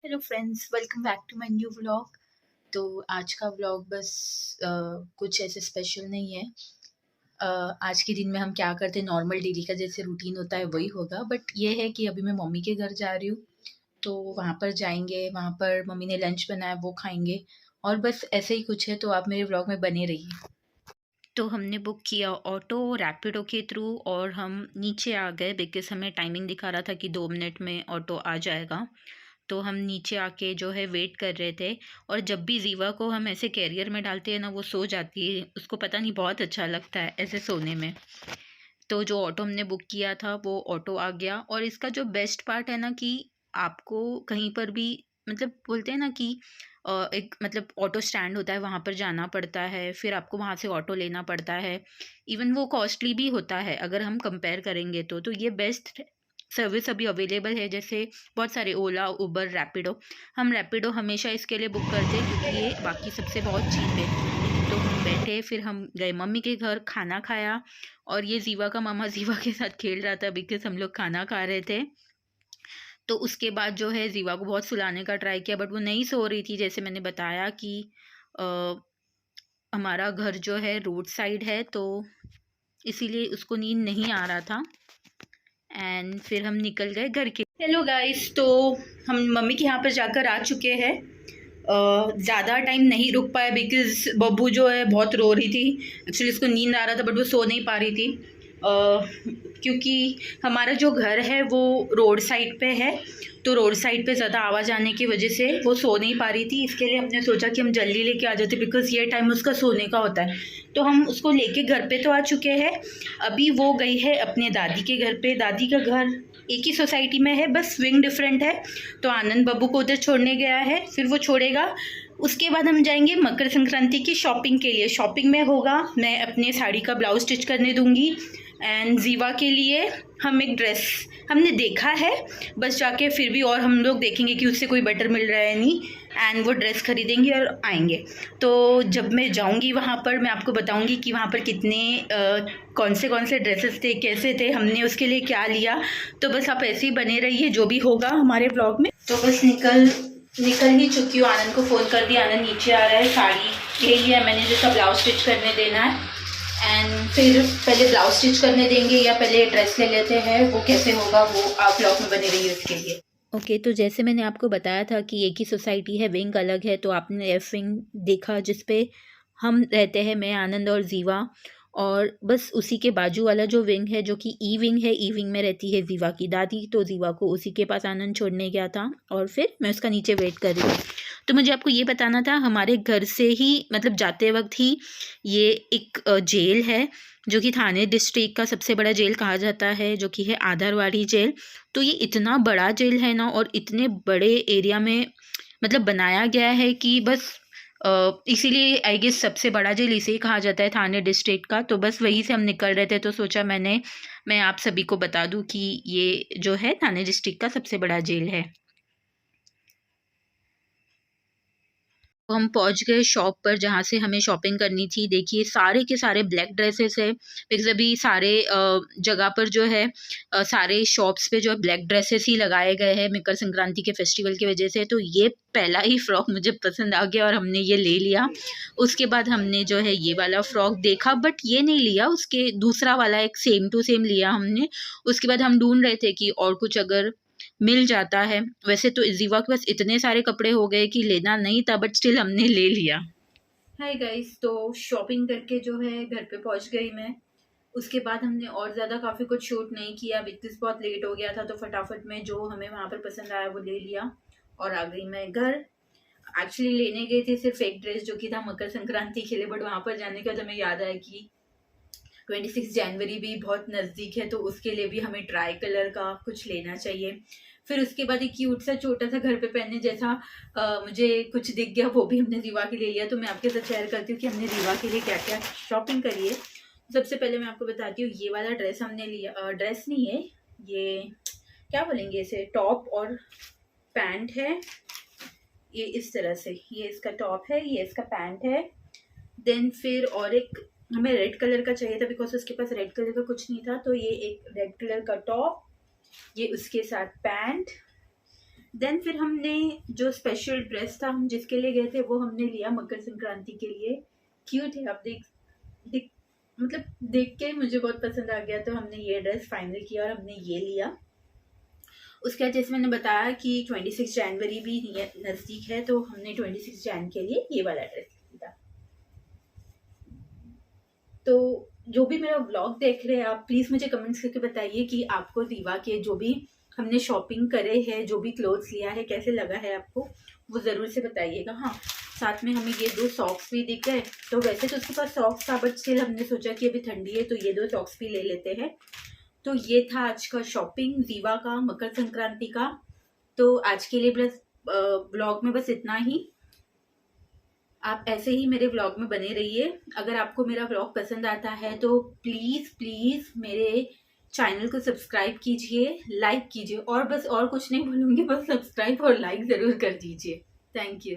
Hello friends, welcome back to my new vlog. तो आज का व्लॉग बस कुछ ऐसे स्पेशल नहीं है। आज के दिन में हम क्या करते हैं, नॉर्मल डेली का जैसे रूटीन होता है वही होगा। बट ये है कि अभी मैं मम्मी के घर जा रही हूँ, तो वहाँ पर जाएंगे। वहाँ पर मम्मी ने लंच बनाया, वो खाएंगे। और बस ऐसे ही कुछ है, तो आप मेरे व्लॉग में बने रहिए। तो हमने बुक किया ऑटो रैपिडो के थ्रू और हम नीचे आ गए बिकॉज हमें टाइमिंग दिखा रहा था कि 2 मिनट में ऑटो आ जाएगा। तो हम नीचे आके जो है वेट कर रहे थे। और जब भी जीवा को हम ऐसे कैरियर में डालते हैं ना, वो सो जाती है। उसको पता नहीं, बहुत अच्छा लगता है ऐसे सोने में। तो जो ऑटो हमने बुक किया था वो ऑटो आ गया। और इसका जो बेस्ट पार्ट है ना कि आपको कहीं पर भी, मतलब बोलते हैं ना कि एक मतलब ऑटो स्टैंड होता है, वहाँ पर जाना पड़ता है, फिर आपको वहाँ से ऑटो लेना पड़ता है। इवन वो कॉस्टली भी होता है अगर हम कंपेयर करेंगे तो ये बेस्ट सर्विस अभी अवेलेबल है। जैसे बहुत सारे ओला, उबर, रैपिडो। हम रैपिडो हमेशा इसके लिए बुक करते हैं क्योंकि ये बाकी सबसे बहुत चीप है। तो हम बैठे, फिर हम गए मम्मी के घर, खाना खाया। और ये जीवा का मामा जीवा के साथ खेल रहा था बिकॉज हम लोग खाना खा रहे थे। तो उसके बाद जो है जीवा को बहुत सुलाने का ट्राई किया, बट वो नहीं सो रही थी। जैसे मैंने बताया कि अ, हमारा घर जो है रोड साइड है, तो इसीलिए उसको नींद नहीं आ रहा था। एंड फिर हम निकल गए घर के। हेलो गाइस, तो हम मम्मी के यहाँ पर जाकर आ चुके हैं। ज़्यादा टाइम नहीं रुक पाए बिकॉज बब्बू जो है बहुत रो रही थी। एक्चुअली उसको नींद आ रहा था बट वो सो नहीं पा रही थी। क्योंकि हमारा जो घर है वो रोड साइड पे है, तो रोड साइड पे ज़्यादा आवाज़ आने की वजह से वो सो नहीं पा रही थी। इसके लिए हमने सोचा कि हम जल्दी लेके आ जाते बिकॉज ये टाइम उसका सोने का होता है। तो हम उसको लेके घर पे तो आ चुके हैं। अभी वो गई है अपने दादी के घर पे। दादी का घर एक ही सोसाइटी में है, बस विंग डिफरेंट है। तो आनंद बब्बू को उधर छोड़ने गया है, फिर वो छोड़ेगा। उसके बाद हम जाएंगे मकर संक्रांति की शॉपिंग के लिए। शॉपिंग में होगा, मैं अपने साड़ी का ब्लाउज स्टिच करने दूंगी। एंड जीवा के लिए हम एक ड्रेस हमने देखा है, बस जाके फिर भी और हम लोग देखेंगे कि उससे कोई बेटर मिल रहा है नहीं। एंड वो ड्रेस खरीदेंगे और आएंगे। तो जब मैं जाऊंगी वहाँ पर मैं आपको बताऊंगी कि वहाँ पर कितने कौन से ड्रेसेस थे, कैसे थे, हमने उसके लिए क्या लिया। तो बस आप ऐसे ही बने रहिए, जो भी होगा हमारे ब्लॉग में। तो बस निकल ही चुकी हूँ। आनंद को फ़ोन कर दिया, आनंद नीचे आ रहा है। साड़ी ले लिया मैंने, जिसका ब्लाउज स्टिच करने देना है। एंड फिर पहले ब्लाउज स्टिच करने देंगे या पहले ड्रेस ले लेते हैं, वो कैसे होगा वो आप ब्लॉग में बने रहिए उसके लिए। ओके, तो जैसे मैंने आपको बताया था कि एक ही सोसाइटी है, विंग अलग है। तो आपने एफ विंग देखा जिस पे हम रहते हैं, मैं, आनंद और जीवा। और बस उसी के बाजू वाला जो विंग है, जो कि ई विंग है, ई विंग में रहती है जीवा की दादी। तो जीवा को उसी के पास आनंद छोड़ने गया था और फिर मैं उसका नीचे वेट कर रही हूँ। तो मुझे आपको ये बताना था, हमारे घर से ही मतलब जाते वक्त ही ये एक जेल है, जो कि थाने डिस्ट्रिक्ट का सबसे बड़ा जेल कहा जाता है, जो कि है आधारवाड़ी जेल। तो ये इतना बड़ा जेल है ना, और इतने बड़े एरिया में मतलब बनाया गया है कि बस इसीलिए आई गेस सबसे बड़ा जेल इसे ही कहा जाता है, थाने डिस्ट्रिक्ट का। तो बस वहीं से हम निकल रहे थे, तो सोचा मैं आप सभी को बता दूं कि ये जो है थाने डिस्ट्रिक्ट का सबसे बड़ा जेल है। तो हम पहुंच गए शॉप पर जहाँ से हमें शॉपिंग करनी थी। देखिए सारे के सारे ब्लैक ड्रेसेस है बिकॉज अभी सारे जगह पर जो है सारे शॉप्स पे जो है ब्लैक ड्रेसेस ही लगाए गए हैं मकर संक्रांति के फेस्टिवल की वजह से। तो ये पहला ही फ्रॉक मुझे पसंद आ गया और हमने ये ले लिया। उसके बाद हमने जो है ये वाला फ्रॉक देखा बट ये नहीं लिया, उसके दूसरा वाला एक सेम टू सेम लिया हमने। उसके बाद हम ढूंढ रहे थे कि और कुछ अगर मिल जाता है। वैसे तो जीवा के पास इतने सारे कपड़े हो गए कि लेना नहीं था, बट स्टिल हमने ले लिया। हाय गाइस, तो शॉपिंग करके जो है घर पे पहुंच गई मैं। उसके बाद हमने और ज़्यादा काफ़ी कुछ शूट नहीं किया बिकॉज बहुत लेट हो गया था। तो फटाफट में जो हमें वहाँ पर पसंद आया वो ले लिया और आ गई मैं घर। एक्चुअली लेने गई थी सिर्फ एक ड्रेस जो कि था मकर संक्रांति के लिए, बट वहाँ पर जाने के बाद हमें याद आया कि 26 जनवरी भी बहुत नज़दीक है, तो उसके लिए भी हमें ट्राई कलर का कुछ लेना चाहिए। फिर उसके बाद एक क्यूट सा छोटा सा घर पे पहनने जैसा मुझे कुछ दिख गया, वो भी हमने रीवा के लिए लिया। तो मैं आपके साथ शेयर करती हूँ कि हमने रीवा के लिए क्या क्या शॉपिंग करी है। सबसे पहले मैं आपको बताती हूँ, ये वाला ड्रेस हमने लिया। ड्रेस नहीं है ये, क्या बोलेंगे इसे, टॉप और पैंट है। ये इस तरह से, ये इसका टॉप है, ये इसका पैंट है। देन फिर और एक हमें रेड कलर का चाहिए था बिकॉज उसके पास रेड कलर का कुछ नहीं था। तो ये एक रेड कलर का टॉप, ये उसके साथ पैंट। देन फिर हमने जो स्पेशल ड्रेस था हम जिसके लिए गए थे वो हमने लिया मकर संक्रांति के लिए। क्यूट है, आप देख मतलब देख के मुझे बहुत पसंद आ गया, तो हमने ये ड्रेस फाइनल किया और हमने ये लिया। उसके बाद जैसे मैंने बताया कि 26 जनवरी भी नज़दीक है, तो हमने 26 जन के लिए ये वाला ड्रेस लिया। तो जो भी मेरा व्लॉग देख रहे हैं आप प्लीज़ मुझे कमेंट्स करके बताइए कि आपको रीवा के जो भी हमने शॉपिंग करे हैं, जो भी क्लोथ्स लिया है, कैसे लगा है आपको, वो ज़रूर से बताइएगा। हाँ, साथ में हमें ये 2 सॉक्स भी दिख गए। तो वैसे तो उसके पास सॉक्स था, बट स्टिल हमने सोचा कि अभी ठंडी है तो ये 2 सॉक्स भी ले लेते हैं। तो ये था आज का शॉपिंग रीवा का मकर संक्रांति का। तो आज के लिए बस ब्लॉग में बस इतना ही। आप ऐसे ही मेरे व्लॉग में बने रहिए। अगर आपको मेरा व्लॉग पसंद आता है तो प्लीज़ प्लीज़ मेरे चैनल को सब्सक्राइब कीजिए, लाइक कीजिए, और बस और कुछ नहीं बोलूँगी, बस सब्सक्राइब और लाइक ज़रूर कर दीजिए। Thank you.